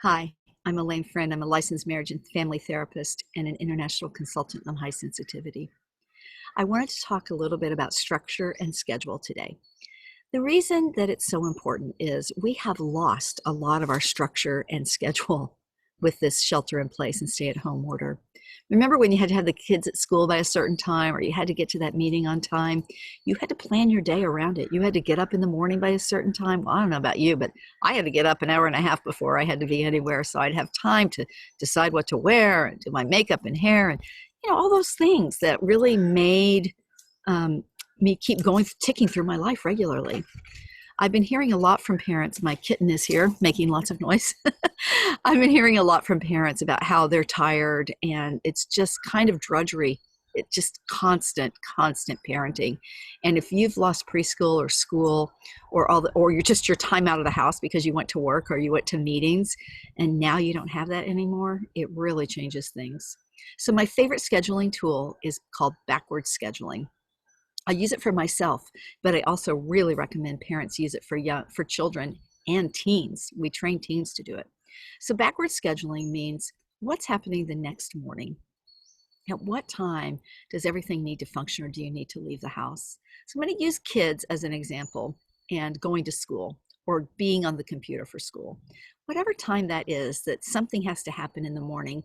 Hi, I'm Alane Freund. I'm a licensed marriage and family therapist and an international consultant on high sensitivity. I wanted to talk a little bit about structure and schedule today. The reason that it's so important is we have lost a lot of our structure and schedule with this shelter in place and stay at home order. Remember when you had to have the kids at school by a certain time, or you had to get to that meeting on time? You had to plan your day around it. You had to get up in the morning by a certain time. Well, I don't know about you, but I had to get up an hour and a half before I had to be anywhere, so I'd have time to decide what to wear and do my makeup and hair and all those things that really made me keep going, ticking through my life regularly. I've been hearing a lot from parents. My kitten is here making lots of noise. I've been hearing a lot from parents about how they're tired and it's just kind of drudgery. It's just constant parenting. And if you've lost preschool or school or you're just your time out of the house because you went to work or you went to meetings and now you don't have that anymore, it really changes things. So my favorite scheduling tool is called backwards scheduling. I use it for myself, but I also really recommend parents use it for children and teens. We train teens to do it. So backwards scheduling means what's happening the next morning. At what time does everything need to function, or do you need to leave the house? So I'm going to use kids as an example and going to school or being on the computer for school. Whatever time that is that something has to happen in the morning,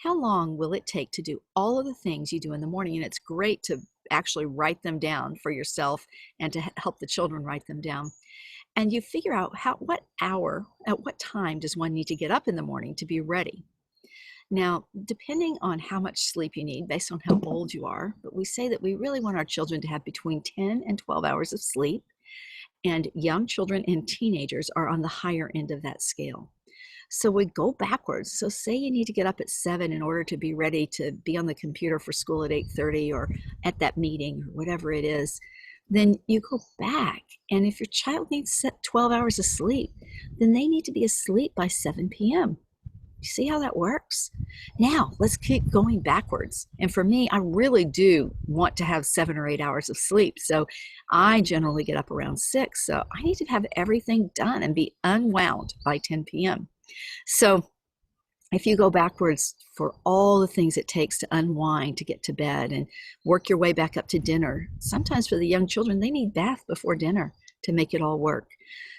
how long will it take to do all of the things you do in the morning? And it's great to actually write them down for yourself and to help the children write them down. And you figure out what hour, at what time does one need to get up in the morning to be ready? Now, depending on how much sleep you need, based on how old you are, but we say that we really want our children to have between 10 and 12 hours of sleep, and young children and teenagers are on the higher end of that scale. So we go backwards. So say you need to get up at 7 in order to be ready to be on the computer for school at 8:30 or at that meeting or whatever it is. Then you go back. And if your child needs 12 hours of sleep, then they need to be asleep by 7 p.m. You see how that works? Now, let's keep going backwards. And for me, I really do want to have 7 or 8 hours of sleep. So I generally get up around 6. So I need to have everything done and be unwound by 10 p.m. So if you go backwards for all the things it takes to unwind, to get to bed and work your way back up to dinner, sometimes for the young children, they need bath before dinner to make it all work.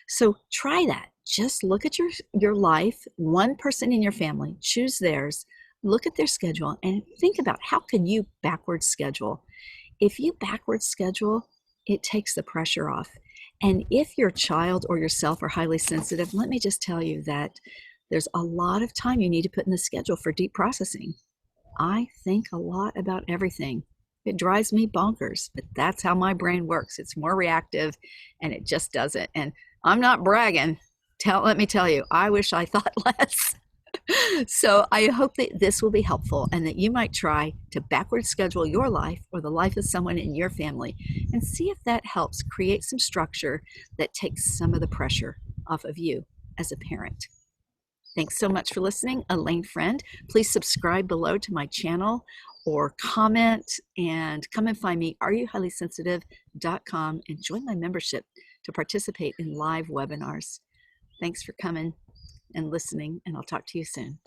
So try that. Just look at your life, one person in your family, choose theirs, look at their schedule and think about how can you backwards schedule. If you backwards schedule, it takes the pressure off. And if your child or yourself are highly sensitive, let me just tell you that there's a lot of time you need to put in the schedule for deep processing. I think a lot about everything. It drives me bonkers, but that's how my brain works. It's more reactive and it just does it. And I'm not bragging. Let me tell you, I wish I thought less. So I hope that this will be helpful and that you might try to backwards schedule your life or the life of someone in your family and see if that helps create some structure that takes some of the pressure off of you as a parent. Thanks so much for listening. Alane Freund. Please subscribe below to my channel or comment and come and find me, areyouhighlysensitive.com, and join my membership to participate in live webinars. Thanks for coming and listening, and I'll talk to you soon.